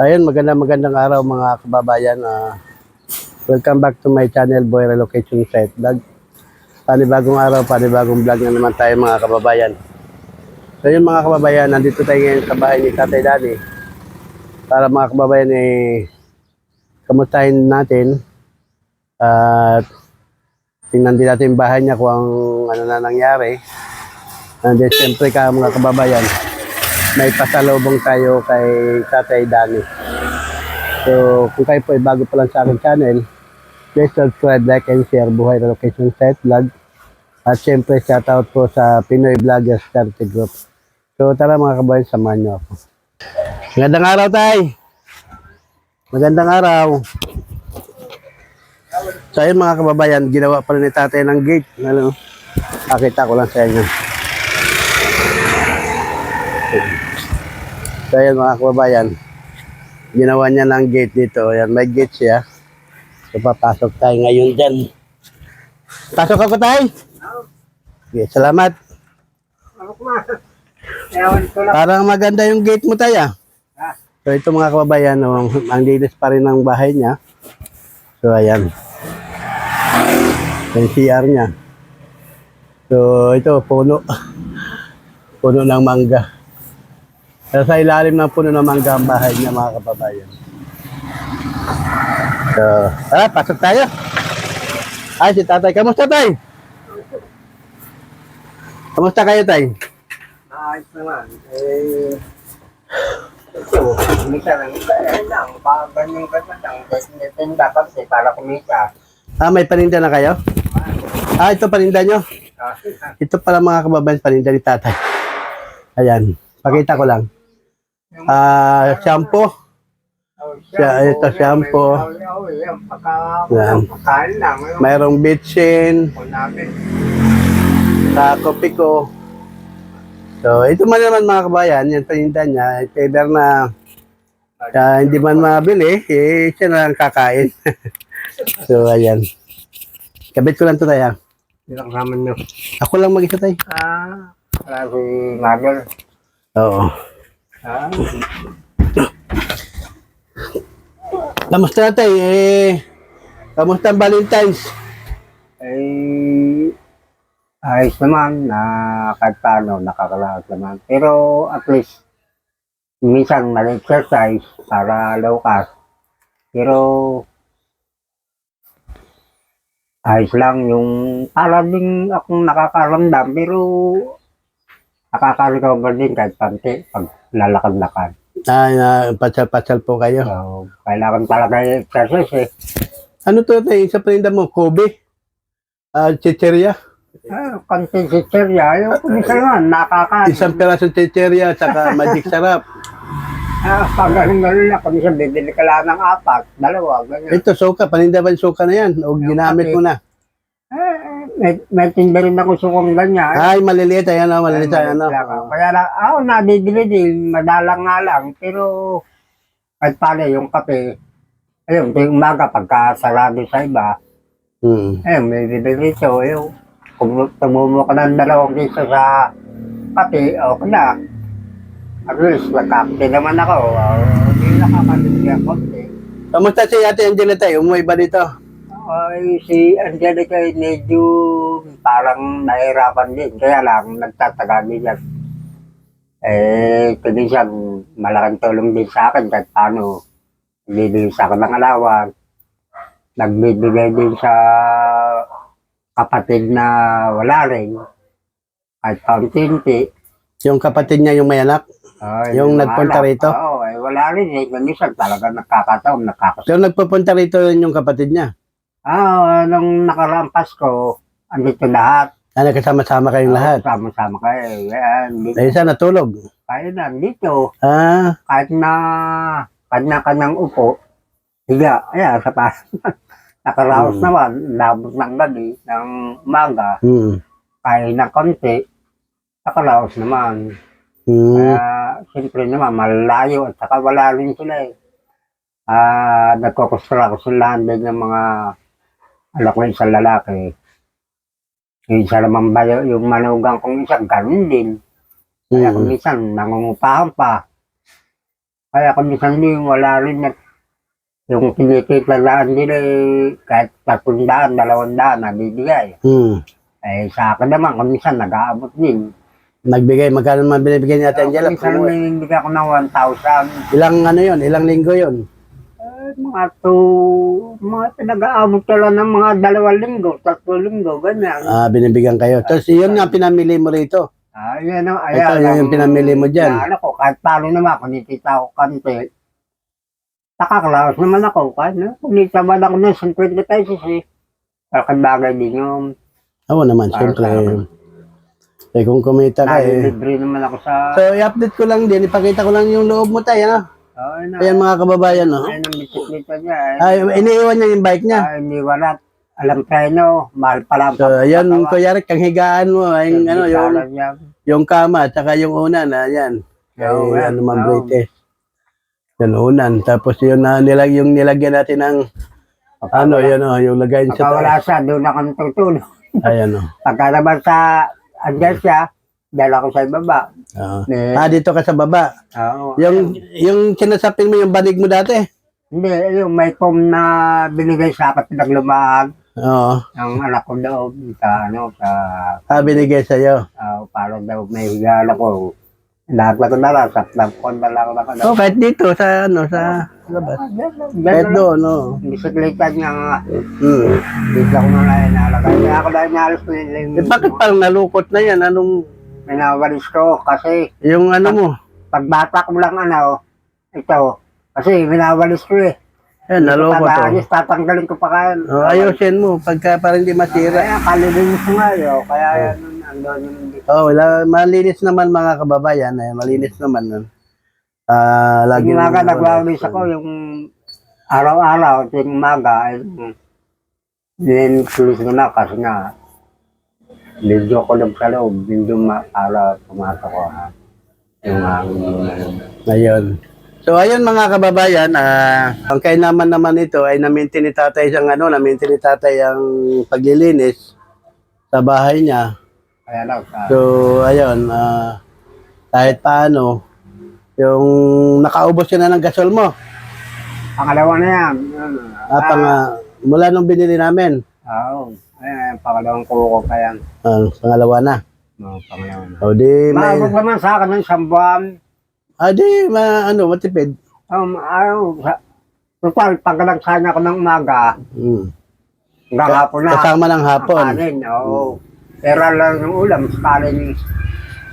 Ayun, magandang araw mga kababayan. Welcome back to my channel, Boy Relocation Site Vlog. Panibagong araw, panibagong vlog na naman tayo mga kababayan. So yun mga kababayan, nandito tayo ngayon sa bahay ni Tatay Danny. Para mga kababayan, kamustahin natin. At tingnan din natin yung bahay niya kung ano na nangyari. And then siyempre mga kababayan, may pasalubong tayo kay Tatay Danny. So, kung kayo po ay bago pa lang sa aking channel, please subscribe, like, and share Buhay Relocation Site Vlog. At syempre, shoutout po sa Pinoy Vloggers Charity Group. So, tara mga kabayan, samahan niyo ako. Magandang araw, Tay! Magandang araw! So, ayun mga kababayan, ginawa pa rin ni Tatay ng gate. Ano? Pakita ko lang sa inyo. So, ayun mga kababayan, ginawa niya ng gate dito. Ayan, may gate siya. So, papasok tayo ngayon dyan. Pasok ako tayo. Okay, salamat. Parang maganda yung gate mo tayo. So, ito mga kababayan, ang linis pa rin ng bahay niya. So, ayan. Yung CR niya. So, ito, puno. Puno ng mangga. So, sa ilalim ng puno ng mangga ang bahay niya mga kababayan. So, pasok tayo. Ay, si Tatay. Kamusta, Tay? Kamusta kayo, Tay? Ayos naman. Ito, kumita lang. Ganyan lang. Dapat para kumita. May paninda na kayo? Ito paninda nyo. Ito pala mga kababayan, paninda ni Tatay. Ayan, pakita ko lang. Shampoo. Ito shampoo. Yan. Mayroong bitchin. Sa kopi ko. So, ito man naman mga kabayan, yung paninda niya, either na hindi man mabili, siya na lang kakain. So, ayan. Kabit ko lang ito tayo. Ilang naman nyo. Ako lang mag-isa tayo. Wala si Mother. Oo. Kamusta na tayo? Kamusta ang Valentine's? Ayos naman na kahit paano nakakalakas naman. Pero at least, minsan mag-exercise para lukas. Pero ayos lang yung para din akong nakakaramdam pero nakaka-recover din kahit panti pag lalakad-lakad. Patsal-patsal po kayo. So, kailangan talaga yung exercise Ano to tayo? Sa paninda mo? Kobe? Chicheria? Konting chicherya, yung kumisa naman, nakakain. Isang perasong chicheria saka magic sarap. Pag ganun-ganun na, kumisa bibili ka lang ng 4, 2, ganyan. Ito, suka. Paninda ba yung suka na yan? O ginamit mo na? May tinda rin ako sukong ganyan. Ay, maliliit. Ayan o, maliliit. Ayan o. Kaya lang, nabibili din, madalang nga lang. Pero, kahit paano yung kape, ayun, yung umaga, pagka sarado sa iba, ayun, may bibili ito, ayun. Kung tumumo ka ng 2 piso sa kape, okay na. At least, magkakti naman ako. Hindi nakakalit ako. Kamusta si Ate Angela tayo? Umuwi ba dito? Si Angelica ay medyo parang nahirapan din. Kaya lang, nagtatagal din yan. Minsan, malaking tulong din sa akin kahit paano. Nagbibigay sa akin ng alawan. Nagbibigay din sa kapatid na wala rin. Kahit paunti-unti. Yung kapatid niya yung may anak? Yung nagpunta rito? Oo, wala rin eh. Minsan talaga nakakataon, So nagpupunta rito yung kapatid niya? Nung nakaraang Pasko, andito lahat. Nagkasama-sama kayong lahat? Sama-sama kayo. Isa natulog? Kaya na, dito. Kahit na kanyang upo, higa. Ayan, sa nakaraos naman, labot ng gabi, ng umaga. Kaya na konti, nakaraos naman. Kaya, siyempre naman, malayo at saka wala rin sila eh. Nagkukustra-kusulaan din ng mga anak ko isang lalaki. Yung isa naman ba yung manugang kong isa, ganun din. Kaya kung minsan, nangungupahan pa. Kaya kung minsan din wala rin na yung kinikitlalaan nila kahit 300, 200 nabibigay. Eh sa akin naman kung minsan nag-aabot din. Nagbigay, magkano man binibigay ni Ate Angela? Minsan nagbibigay ako ng 1,000. Ilang ano yon? Ilang linggo yon? Mga pinag-aabot ka lang ng mga 2 linggo, 3 linggo, ganyan. Binibigyan kayo. Tapos yun nga pinamili mo rito. Yan o, Ito yung pinamili mo dyan. Ano ko, kahit paano naman, kunitita ko kante. Nakaklaos naman ako, kahit kunita ba ako ng 50 pesos eh. Kalakang bagay din yung... Oo naman, siyempre. Kung kumita ka libre naman ako sa... So, i-update ko lang din. Ipakita ko lang yung loob mo tayo, ano? Ayan mga kababayan, no? Ayan ang bisikleta niya. Iniiwan niya yung bike niya. Iniiwan at alam preno, mahal pala. So, ayan, kuya Rick, ang higaan mo, ay, ano, yung kama, at saka yung unan, ayan. Ano man, British. Yung unan. Tapos yun, yung nilagyan natin ng, yan o, yung lagayin sa wala siya, doon ako natutulog. Ayan o. Pagka naman sa, andyan siya, dala ko sa ibaba. Dito ka sa baba. Yung sinasapin mo yung banig mo dati? Hindi, yung may foam na binigay sa akin pinaglumaan. Oo. Ang anak ko daw sa Binigay sa'yo. para daw may higala ko. Lahat ko na lang, sa ko na lang ako. Kahit dito, sa labas. Kahit doon, no. Bisikleta niya nga. Dito ako na lang inalagay. Kaya ako dahil nalos ko yung... bakit parang nalukot na yan? Anong... Minawalis ko kasi... Yung ano mo? Pagbata ko lang ito. Kasi minawalis ko eh. Yan, nalukot to. Tatanggalin ko pa kayo. Ayusin mo, pagka parang hindi masira. Kaya kalilinis ko nga yun. Kaya yan, andun yung dito. Malinis naman mga kababayan. Malinis naman. Lagi yung umaga nagwawalis ako yung araw-araw, yung umaga, din-sulis ko na kasi nga, medyo ko lang sa loob, medyo para pumasok ko yung Ayun. So ayun mga kababayan, ang kainaman naman ito ay na-maintain ni tatay na-maintain ni tatay ang paglilinis sa bahay niya. Kaya lang. So ayun, kahit paano, yung nakaubos ka na ng gasol mo. Pangalawa na yan. Mula nung binili namin. Oo. Pangalawang kuko pa yan. Pangalawa na. Pangalawa na. O di may... Maabot naman sa akin ng 1 buwan. Matipid. Total, pagkalagsan ako ng umaga. Hanggang hapon na. Kasama ng hapon. Oo. Pero lang yung ulam, sakaling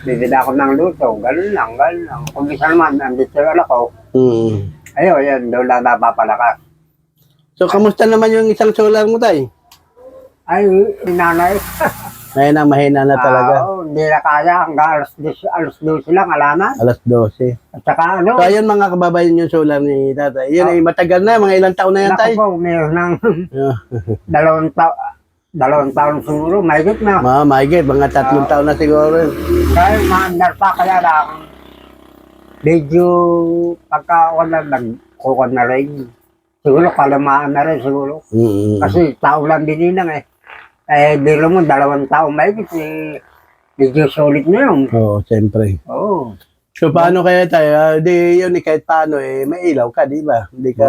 bibili ako ng luto. Ganun lang. Kung isa naman, andito yung ako. Ayun, doon lang napapalakas. So, kamusta naman yung isang solar mo, tay? Ay, inanay. Mahina na talaga. Hindi na kaya. Hanggang alas 12 lang, alaman. Alas 12. At saka So, ayun mga kababayan yung solar ni tatay. Yun ay matagal na, mga ilang taon na yan, tay? Naku po, mayroon ng 2 taon siguro, mahigit na. Mahigit, mga 3 taon na siguro. Dahil maandar pa, kaya lang, medyo pagka wala nagkukan na rin. Siguro kalamaan na rin siguro. Kasi tao lang binilang eh. Biro mo, 2 taon mahigit eh. Medyo solid na yun. Oo, siyempre. Oo. So, paano kaya tayo? Di yun, kahit paano may ilaw ka, di ba? Hindi ka...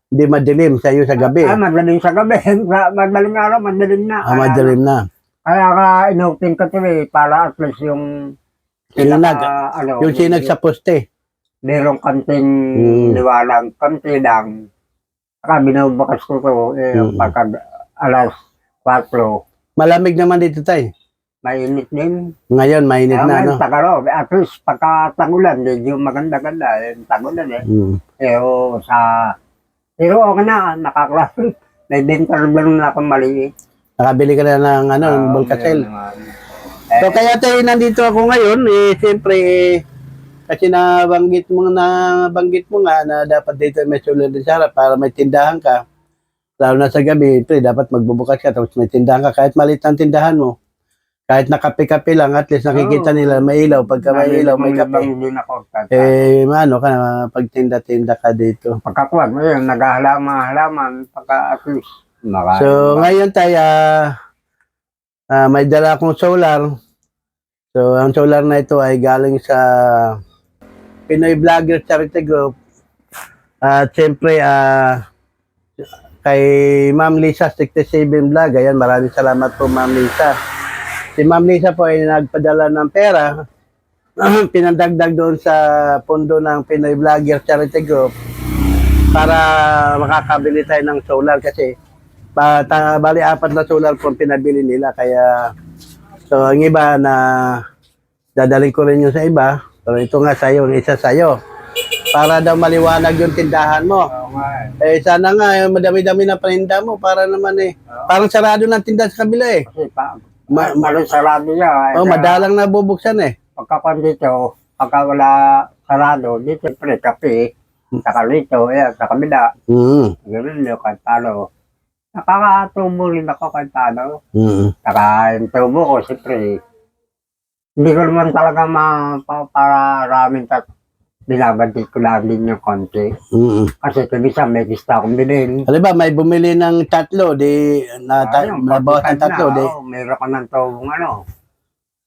Hindi madilim sa iyo sa gabi. Madilim sa gabi. Madaling araw, madilim na. Madilim na. Kaya ka inopen ko ito para at least yung sinag sa poste. Merong kanting liwalang, kanti lang. Saka binubukas ko ito pagka alas 4. Malamig naman dito tayo. Mainit din. Ngayon, mainit na, no? Tagalo. At least pagka tagulan, medyo maganda-ganda. Tagulan eh. Pero okay na, nakaklase. May benta rin na akong maliit. Nakabili ka na ng Volcacel. So kaya tayo nandito ako ngayon, siyempre, kasi nabanggit mo nga na dapat dito may solar din siya para may tindahan ka. Lalo na sa gabi, dapat magbubukas ka tapos may tindahan ka. Kahit maliit ang tindahan mo, kahit nakape-kape lang, at least nakikita nila may ilaw. Pagka may ilaw, may kape. Pagtinda-tinda ka dito. Pagkakuan mo yun, naghahalaman, at least. So, ngayon tayo, may dala akong solar. So, ang solar na ito ay galing sa Pinoy Vlogger Charity Group. At siyempre, kay Ma'am Lisa 67 Vlog. Ayan, maraming salamat po Ma'am Lisa. Si Ma'am Lisa po ay nagpadala ng pera. Pinandagdag doon sa pondo ng Pinoy Vlogger Charity Group para makakabili tayo ng solar kasi bali 4 na solar po pinabili nila. Kaya, so ang iba na dadalhin ko rin yung sa iba. Pero ito nga sa'yo, isa sa'yo. Para daw maliwanag yung tindahan mo. Oo nga eh. Sana nga, madami-dami na paninda mo. Para naman parang sarado ng tindahan sa kabila Kasi parang sarado niya. Madalang na bubuksan Pagkapan dito, pagka wala sarado, dito siyempre kape, saka rito, sa kabila. Ganun yun, kahit paano. Nakakatubo rin ako kahit paano. Saka yung tubo ko, siyempre, hindi ko naman talaga mapaparamin binabadit ko lang din yung konti. Kasi kumisa may gusto akong bilhin. Alam ba, may bumili ng 3, nabawas ng 3, meron ka ng tubong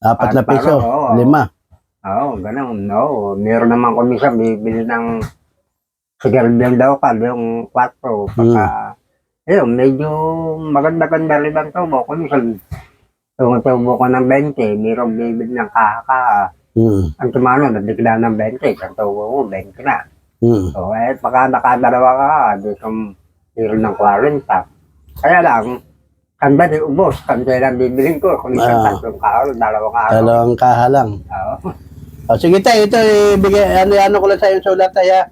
4 na piso, 5. Oo, ganun. No. Meron naman kumisa bibili ng sigarilyo daw ka, yung 4. Pagka, medyo maganda-ganda rin ang tubo. Kumisa, yung tubo ko ng 20, meron bibili ng kaha-kaha. Ang tumano, nabigla ng 20, ang tubo mo, 20 na. So, pagka nakadalawa ka, di kang meron ng 40. Kaya lang, kanda di ubos, kanda lang bibiling ko. Kung isang 3 kaha, 2 kaha. 2 kaha lang. Oo. Sige tayo, ito ibigay, ano ko lang sa yung solar tayo.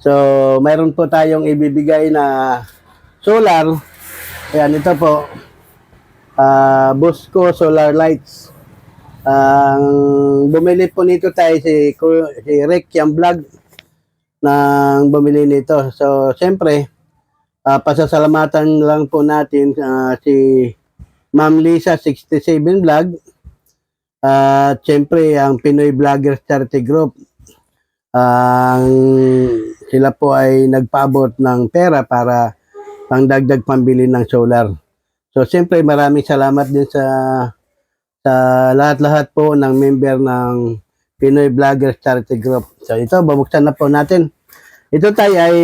So, mayroon po tayong ibibigay na solar. Ayan, ito po. Busco Solar Lights. Ang bumili po nito tayo si Rick yung vlog nang bumili nito. So, siyempre, pasasalamatan lang po natin si Ma'am Lisa 67 Vlog at siyempre ang Pinoy Vlogger Charity Group. Sila po ay nagpaabot ng pera para pangdagdag pambili ng solar. So siyempre maraming salamat din sa lahat-lahat po ng member ng Pinoy Vlogger Charity Group. So ito, babuksan na po natin. Ito tayo ay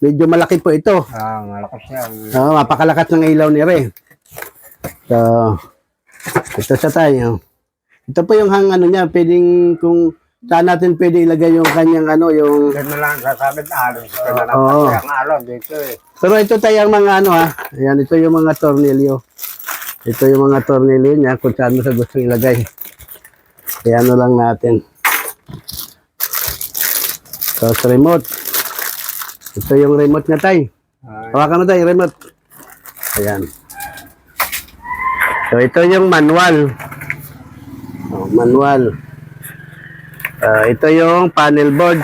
medyo malaki po ito. Malakas yan. Mapakalakas ng ilaw ni Re. So, ito sa tayo. Ito po yung niya, pwedeng kung saan natin pwede ilagay yung kanyang yung... Ganun lang sasabi na alos. Ganun lang Oo. ang alos dito Pero ito tayo ang mga ayan, ito yung mga tornilyo. Ito yung mga tornilyo niya kung saan mo sa gusto ilagay. Kaya lang natin. So, sa remote. Ito yung remote niya tayo. Hawakan mo tayo, remote. Ayan. So, ito yung manual. Manual. Ito yung panel board.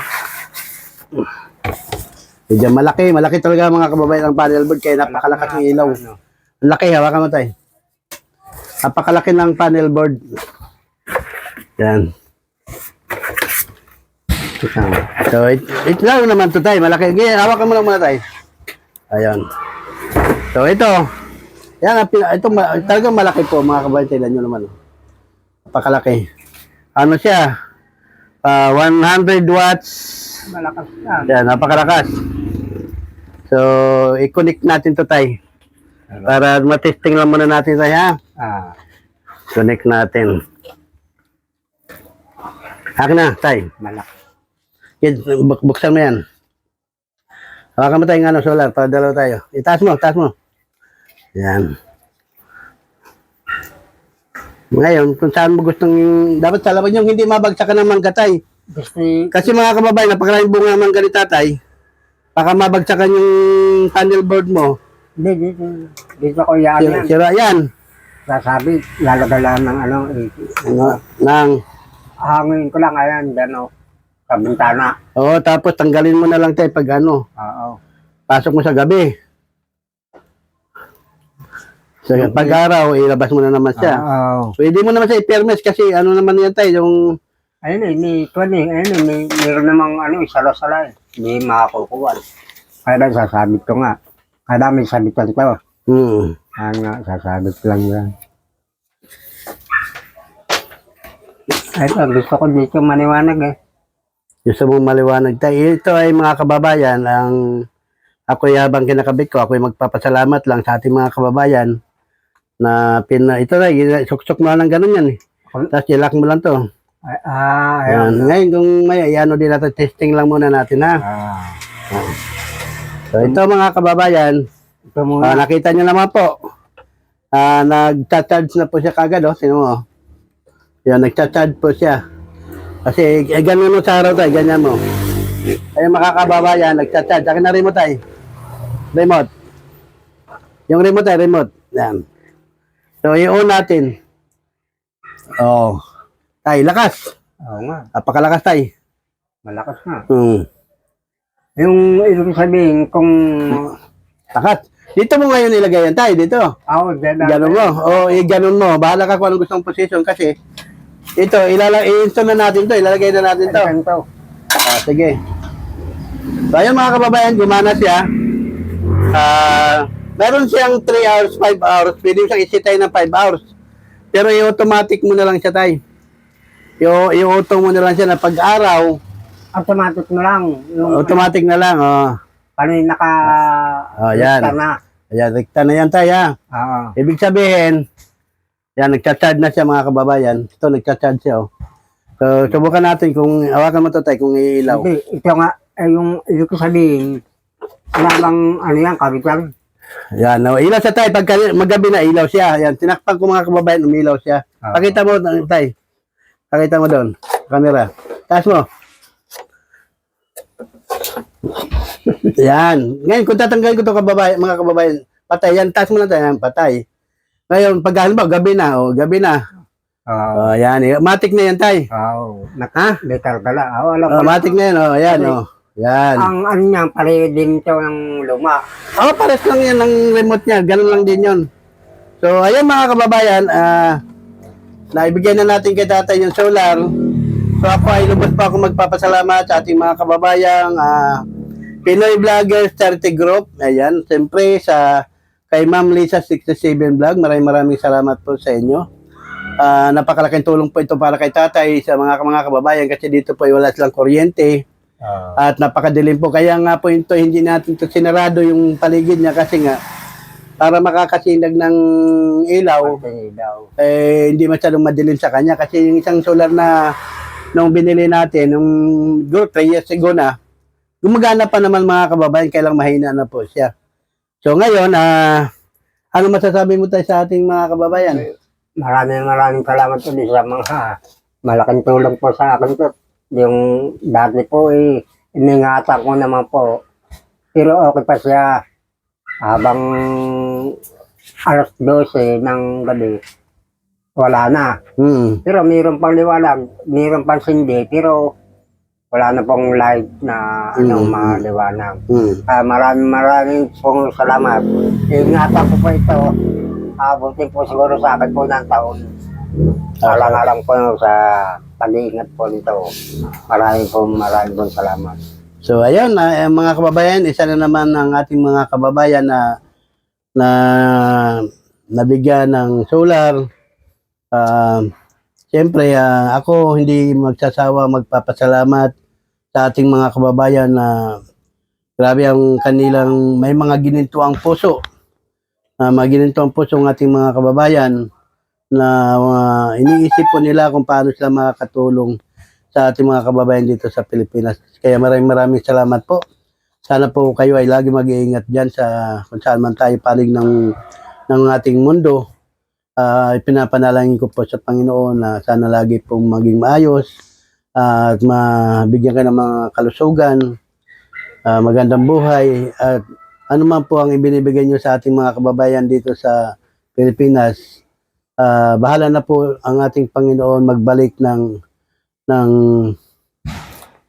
Medyo malaki. Malaki talaga mga kababayan ang panel board kaya napakalakas ng ilaw. Ang laki, hawakan mo tayo. Napakalaki ng panel board. Yan. So, ito lang naman ito tayo. Malaki. Hawakan mo lang muna tayo. Ayan. So, ito. Yan, ito talagang malaki po mga kababayan. Tignan nyo naman. Napakalaki. Ano siya? 100 watts. Malakas yan. Yan, napakalakas. So, i-connect natin to tayo. Para matesting lang muna natin tayo ha. Connect natin. Akin na, tayo. Malakas. Buksan mo yan. Hawakan mo tayo solar para dalawa tayo. Itaas mo, taas mo. Yan. Ngayon, kung saan mo gustong, dapat sa laban yung hindi mabagsakan ng manggatay. Kasi mga kababayan, napakaraming bunga ng mangga ni tatay. Baka mabagsakan yung panel board mo. Hindi, dito ko yan. Sira yan. Sasabi, lalagay lang ng hangin ko lang ayan, dyan sa bintana. Oo, tapos tanggalin mo na lang tayo pag Oo. pasok mo sa gabi. So, pag araw, ilabas mo na naman siya. Oo. Pwede mo naman siya i-permess kasi naman yan tayo, yung... Ayun meron namang sala-sala Hindi makakukuha. Kaya lang sasabit ko nga. Kaya may sabitan ko. Sasabit lang yan. Ito, gusto ko dito maniwanag Gusto mong maliwanag tayo. Ito ay mga kababayan, ang ako habang kinakabit ko, ako ay magpapasalamat lang sa ating mga kababayan na ito na, suksok mo lang ganun yan eh. Tapos ilak mo lang to. Ayan. Ngayon kung may ano din natin, testing lang muna natin ha. So ito mga kababayan, Ito muna. nakita nyo naman po, nagcha-charge na po siya kagad, oh. Sino mo? Yan, nagcha-charge po siya. Kasi ganun mo sa araw tayo, ganyan mo. Ayun mga kababayan, nagcha-charge. Akin na remote tayo. Remote. Yung remote tayo, remote. Yan. So i-on natin. Oh. Tay, lakas. Oo nga. Napakalakas tayo. Malakas nga. Hmm. Yung ibig sabihin kung... Lakas. Dito mo ngayon ilagay yan tayo, dito. Ganun mo. Ganun mo. Bahala ka kung anong gustong position kasi ito, i-install na natin to. Ilalagay na natin to. Sige. So, ayun mga kababayan, gumana siya. Meron siyang 3 hours, 5 hours. Pwede siyang isitay ng 5 hours. Pero i-automatic mo na lang siya tayo. I-auto mo na lang siya na pag-araw. Automatic mo lang. Automatic na lang, Paano yung yan. na? Ayan, rekta na yan tayo, ha. Oo. Ibig sabihin, yan, nagcha-charge na siya mga kababayan. Ito, nagcha-charge siya, oh. So, subukan natin kung, hawakan mo to tayo, kung iilaw. Hindi, ito nga, yung ibig ko sabihin, wala bang, ano yan, kabitan? Yan, no, ilaw siya tayo. Pag magabi na, ilaw siya. Yan, tinakpan ko mga kababayan, umilaw siya. Pakita mo, tayo. Pakita mo doon, camera. Taas mo. Yan. Ngayon, kung tatanggalin ko ito mga kababayan, patay. Yan, taas mo lang tayo. Yan, patay. Ngayon, pag halimbawa, gabi na. Gabi na. Yan. Matic na yan, tay. Ha? Better pala. Matic na yan. Yan. Yan. Ang ano niya, pareho din ito ng luma. Pares lang yan ng remote niya. Ganun lang din yun. So, ayan mga kababayan, naibigay na natin kay tatay yung solar. So, ako ay lubos pa ako magpapasalamat sa ating mga kababayang Pinoy Vloggers Charity Group. Ayan, siyempre kay Ma'am Lisa 67 Vlog. Maraming salamat po sa inyo. Napakalaking tulong po ito para kay tatay sa mga kababayan kasi dito po ay wala silang kuryente. At napakadilim po. Kaya nga po ito, hindi natin ito sinarado yung paligid niya kasi nga para makakasinag ng ilaw, hindi masyadong madilim sa kanya. Kasi yung isang solar na nung binili natin, nung 3 years ago na, gumagana pa naman mga kababayan, kailang mahina na po siya. So ngayon, ano masasabi mo tayo sa ating mga kababayan? Maraming salamat po sa mga malaking tulong po sa akin po. Yung dati po iningatan ko naman po. Pero okay pa siya habang alas 12 ng gabi. Wala na. Pero mayroon pang liwanag, mayroon pang sindi, pero wala na pong light na maliwanag. Maraming pong salamat. Ingatan ko po ito. Abutin po siguro sa akin po ng taon. Alang-alang po sa pag-iingat po nito. Maraming pong salamat. So ayun, mga kababayan, isa na naman ang ating mga kababayan na nabigyan ng solar. Siyempre, ako hindi magsasawa magpapasalamat sa ating mga kababayan na grabe ang kanilang may mga ginintuang puso. Mga ginintuang puso ng ating mga kababayan na iniisip po nila kung paano sila makakatulong sa ating mga kababayan dito sa Pilipinas. Kaya maraming salamat po. Sana po kayo ay lagi mag-iingat dyan sa kung saan man tayo palig ng ating mundo. Pinapanalangin ko po sa Panginoon na sana lagi pong maging maayos at mabigyan kayo ng mga kalusugan, magandang buhay at ano man po ang ibinibigay nyo sa ating mga kababayan dito sa Pilipinas. Bahala na po ang ating Panginoon magbalik ng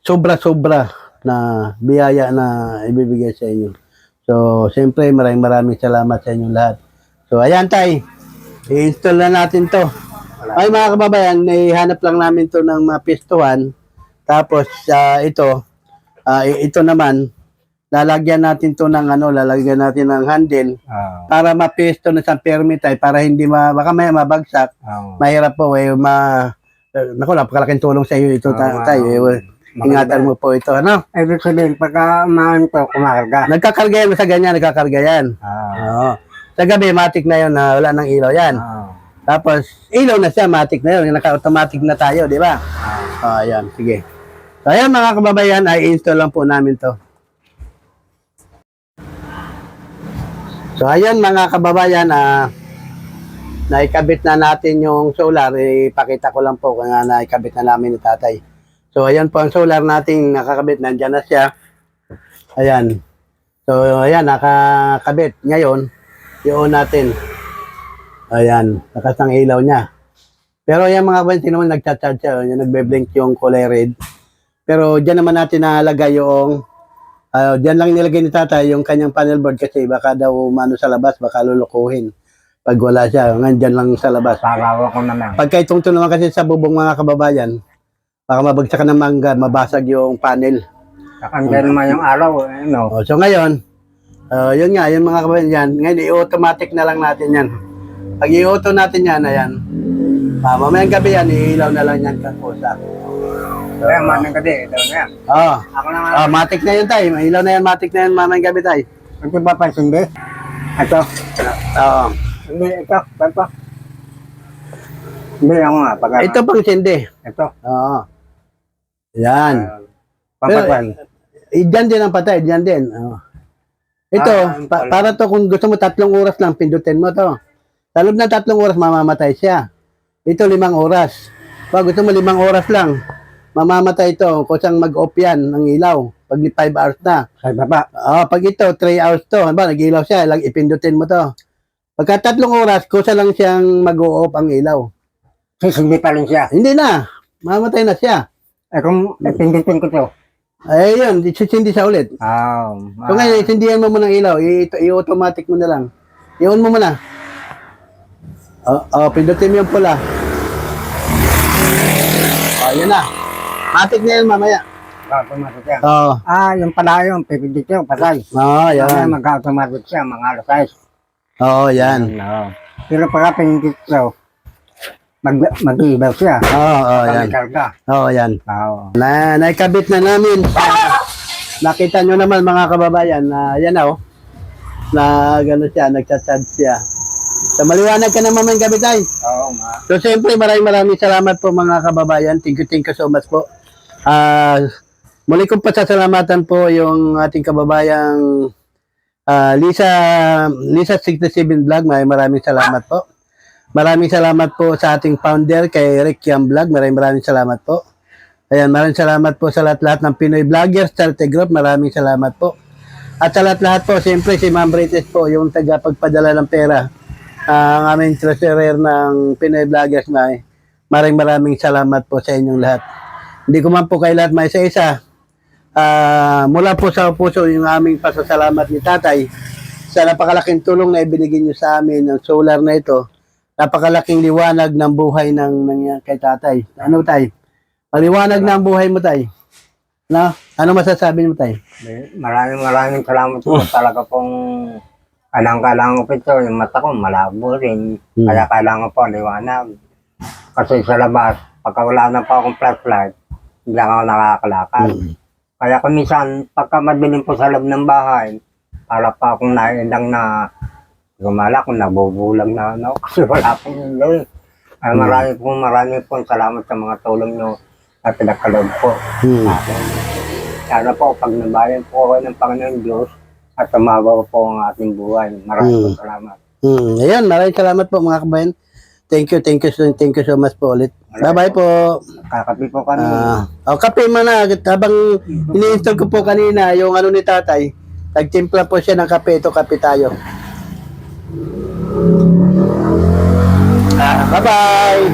sobra-sobra na biyaya na ibibigay sa inyo. So, siyempre maraming salamat sa inyong lahat. So, ayan tay. I-install na natin to. Ay mga kababayan, ihanap lang namin to ng mapistuhan. Tapos ito naman, lalagyan natin to ng lalagyan natin ng handle para mapisto na sa permit ay para hindi baka may mabagsak. Mahirap po napakalaking tulong sa iyo ito tayo. ingatan mo po ito, ano? Ibig sabihin, pagka umahan to, kumakarga. Nagkakarga yan sa ganyan, nagkakarga yan. Oo. Sa gabi, matik na yun na wala ng ilaw yan. Tapos, ilaw na siya, matik na yun. Naka-automatic na tayo, di ba? Ayan, sige. So, ayan mga kababayan, ay install lang po namin to. So, ayan mga kababayan, naikabit na natin yung solar. Ipakita ko lang po kung naikabit na namin ni tatay. So, ayan po ang solar nating nakakabit. Nandyan na siya. Ayan. So, ayan, nakakabit. Ngayon, i-on natin. Ayan, lakas ng ilaw niya. Pero ayan mga kababayan, naman nagchat-chat siya. Nagbe-blink yung kulay red. Pero dyan naman natin nalagay yung dyan lang nilagay ni tatay yung kanyang panel board kasi baka daw umano sa labas, baka lulukuhin pag wala siya. Ngayon dyan lang sa labas. Pagawa ko naman. Pagka itong naman kasi sa bubong mga kababayan, baka mabagsakan ng mangga, mabasag yung panel. Kakanda naman yung araw, no? So ngayon, yun nga, yun mga kababayan yan. Ngayon, i-automatic na lang natin yan. Pag i-auto natin yan, ayan. Mamayang gabi yan, iilaw na lang yan kakusa. Kaya manang gabi, ito na yan. Oo. Ako naman. Matik na yun tayo. Ilaw na yan, matik na yan, mamayang gabi tayo. Ito ba pa sindi? Ito. Oo. Hindi, ito. Ito. Hindi, ako nga. Ito pang sindi. Ito. Oo. Yan. Pampatwan. Diyan din ang patay, diyan din. Oo. Ito, para to kung gusto mo 3 oras lang, pindutin mo to. Sa loob ng 3 oras, mamamatay siya. Ito 5 oras. Pag gusto mo 5 oras lang, mamamatay ito kung saan mag-off yan ng ilaw. Pag 5 hours na. Sa baba. Pag ito, 3 hours to. Ba, nag-ilaw siya, lang ipindutin mo to. Pagka 3 oras, kusa lang siyang mag-off ang ilaw. Sisindi pa rin siya. Hindi na. Mamatay na siya. Kung pindutin ko to. Ay, yun. Sisindi siya ulit. So ngayon, isindihan mo muna ng ilaw. I-automatic mo na lang. I-on mo muna. Pindutin mo yung pula. Yun na. Matik na yan mamaya. Automatic siya. Oo. Yung pala yung pipindit yung patay. Yan. Mag-automatic siya, mga alas 6. Oo, yan. Pero pagka pinindit ko, mag-iibaw siya. Yan. Karga. Yan. Naikabit na namin. Nakita nyo naman mga kababayan na yan na gano'n siya, nagchat-chat siya. So maliwanag ka naman ng gabi tayo. So siyempre maraming salamat po mga kababayan. Thank you so much po. Muli kong pasasalamatan po yung ating kababayang Lisa 67 Vlog. Maraming salamat po. Maraming salamat po sa ating founder kay Rick Yam Vlog. Maraming salamat po. Ayan, maraming salamat po sa lahat-lahat ng Pinoy Vloggers Charity Group. Maraming salamat po. At sa lahat-lahat po, siyempre si Ma'am Brites po, yung tagapagpadala ng pera. Ang aming treasurer ng Pinoy Vloggers na maraming salamat po sa inyong lahat. Hindi ko man po kay lahat may isa-isa. Mula po sa puso yung aming pasasalamat ni tatay sa napakalaking tulong na ibinigay niyo sa amin ng solar na ito. Napakalaking liwanag ng buhay ng kay tatay. Ano tay? Maliwanag na ang buhay mo tay. No? Ano masasabi mo tay? Maraming salamat po. Talaga pong kailangan ko po ito. Yung mata ko malabo rin. Kaya kailangan po liwanag. Kasi sa labas, pagka wala na po akong flashlight, hindi ako nakakalakad. Kaya kung minsan, pagka madilim po sa loob ng bahay, para pa akong naiindang na gumala kung nabubulag na kasi wala pong ilaw. Marami pong salamat sa mga tulong nyo na pinagkaloob po. Sana po, pag nabayan po ako ng Panginoon Diyos at tumabaw po ang ating buhay. Maraming salamat. Ayan, maraming salamat po mga kabayan. Thank you so much po ulit. Bye-bye po. Kakapi po kami. Kape man na. Habang ini-install ko po kanina, yung ano ni tatay, nagtimpla po siya ng kape. Ito, kape tayo. Bye-bye.